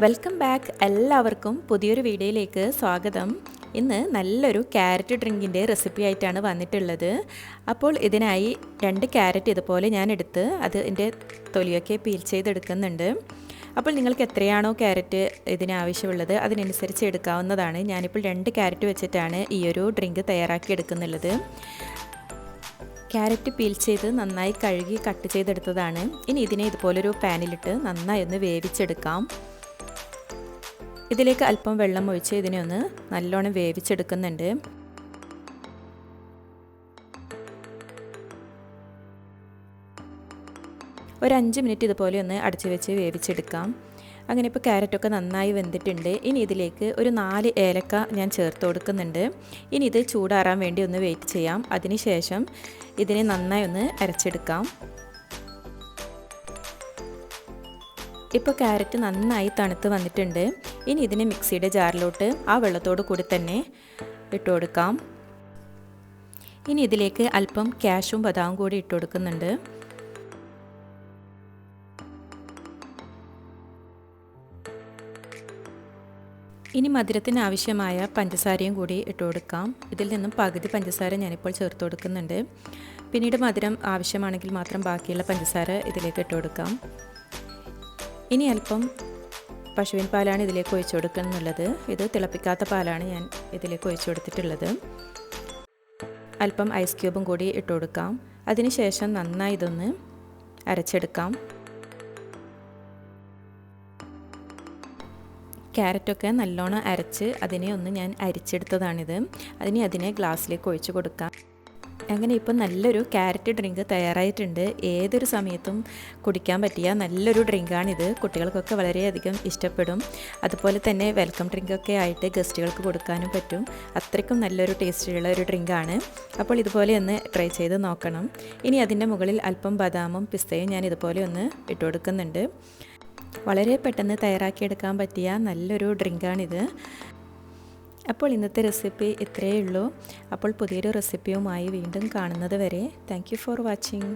Welcome back. എല്ലാവർക്കും പുതിയൊരു വീഡിയോയിലേക്ക് സ്വാഗതം. ഇന്ന് നല്ലൊരു ക്യാരറ്റ് ഡ്രിങ്കിൻ്റെ റെസിപ്പി ആയിട്ടാണ് വന്നിട്ടുള്ളത്. അപ്പോൾ ഇതിനായി 2 ക്യാരറ്റ് ഇതുപോലെ ഞാൻ എടുത്ത് അതിൻ്റെ തൊലിയൊക്കെ പീൽ ചെയ്തെടുക്കുന്നുണ്ട്. അപ്പോൾ നിങ്ങൾക്ക് എത്രയാണോ ക്യാരറ്റ് ഇതിനാവശ്യമുള്ളത് അതിനനുസരിച്ച് എടുക്കാവുന്നതാണ്. ഞാനിപ്പോൾ 2 ക്യാരറ്റ് വെച്ചിട്ടാണ് ഈ ഒരു ഡ്രിങ്ക് തയ്യാറാക്കി എടുക്കുന്നുള്ളത്. ക്യാരറ്റ് പീൽ ചെയ്ത് നന്നായി കഴുകി കട്ട് ചെയ്തെടുത്തതാണ്. ഇനി ഇതിനെ ഇതുപോലൊരു പാനിലിട്ട് നന്നായി ഒന്ന് വേവിച്ചെടുക്കാം. ഇതിലേക്ക് അല്പം വെള്ളം ഒഴിച്ച് ഇതിനെ ഒന്ന് നല്ലോണം വേവിച്ചെടുക്കുന്നുണ്ട്. ഒരു 5 മിനിറ്റ് ഇതുപോലെ ഒന്ന് അടച്ചു വെച്ച് വേവിച്ചെടുക്കാം. അങ്ങനെ ഇപ്പോൾ ക്യാരറ്റൊക്കെ നന്നായി വെന്തിട്ടുണ്ട്. ഇനി ഇതിലേക്ക് ഒരു 4 ഏലക്ക ഞാൻ ചേർത്ത് കൊടുക്കുന്നുണ്ട്. ഇനി ഇത് ചൂടാറാൻ വേണ്ടി ഒന്ന് വെയിറ്റ് ചെയ്യാം. അതിനുശേഷം ഇതിനെ നന്നായി ഒന്ന് അരച്ചെടുക്കാം. ഇപ്പോൾ ക്യാരറ്റ് നന്നായി തണുത്ത് വന്നിട്ടുണ്ട്. ഇനി ഇതിനെ മിക്സിയുടെ ജാറിലോട്ട് ആ വെള്ളത്തോട് കൂടി തന്നെ ഇട്ട് കൊടുക്കാം. ഇനി ഇതിലേക്ക് അല്പം കാഷ്യും ബദാമും കൂടി ഇട്ട് കൊടുക്കുന്നുണ്ട്. ഇനി മധുരത്തിന് ആവശ്യമായ പഞ്ചസാരയും കൂടി ഇട്ട് കൊടുക്കാം. ഇതിൽ നിന്നും പകുതി പഞ്ചസാര ഞാനിപ്പോൾ ചേർത്ത് കൊടുക്കുന്നുണ്ട്. പിന്നീട് മധുരം ആവശ്യമാണെങ്കിൽ മാത്രം ബാക്കിയുള്ള പഞ്ചസാര ഇതിലേക്ക് ഇട്ട് കൊടുക്കാം. ഇനി അല്പം പശുവിൻ പാലാണ് ഇതിലേക്ക് ഒഴിച്ചു കൊടുക്കുന്നുള്ളത്. ഇത് തിളപ്പിക്കാത്ത പാലാണ് ഞാൻ ഇതിലേക്ക് ഒഴിച്ചു കൊടുത്തിട്ടുള്ളത്. അല്പം ഐസ് ക്യൂബും കൂടി ഇട്ട് കൊടുക്കാം. അതിനുശേഷം നന്നായി ഇതൊന്ന് അരച്ചെടുക്കാം. ക്യാരറ്റൊക്കെ നല്ലോണം അരച്ച് അതിനെ ഒന്ന് ഞാൻ അരിച്ചെടുത്തതാണിത്. അതിനെ ഗ്ലാസ്സിലേക്ക് ഒഴിച്ചു കൊടുക്കാം. അങ്ങനെ ഇപ്പം നല്ലൊരു ക്യാരറ്റ് ഡ്രിങ്ക് തയ്യാറായിട്ടുണ്ട്. ഏതൊരു സമയത്തും കുടിക്കാൻ പറ്റിയ നല്ലൊരു ഡ്രിങ്കാണിത്. കുട്ടികൾക്കൊക്കെ വളരെയധികം ഇഷ്ടപ്പെടും. അതുപോലെ തന്നെ വെൽക്കം ഡ്രിങ്കൊക്കെ ആയിട്ട് ഗസ്റ്റുകൾക്ക് കൊടുക്കാനും പറ്റും. അത്രയ്ക്കും നല്ലൊരു ടേസ്റ്റിലുള്ള ഒരു ഡ്രിങ്കാണ്. അപ്പോൾ ഇതുപോലെ ഒന്ന് ട്രൈ ചെയ്ത് നോക്കണം. ഇനി അതിൻ്റെ മുകളിൽ അല്പം ബദാമും പിസ്തയും ഞാൻ ഇതുപോലെ ഒന്ന് ഇട്ട് കൊടുക്കുന്നുണ്ട്. വളരെ പെട്ടെന്ന് തയ്യാറാക്കിയെടുക്കാൻ പറ്റിയ നല്ലൊരു ഡ്രിങ്കാണിത്. അപ്പോൾ ഇന്നത്തെ റെസിപ്പി ഇത്രയേ ഉള്ളൂ. അപ്പോൾ പുതിയൊരു റെസിപ്പിയുമായി വീണ്ടും കാണുന്നത് വരെ താങ്ക് യു ഫോർ വാച്ചിങ്.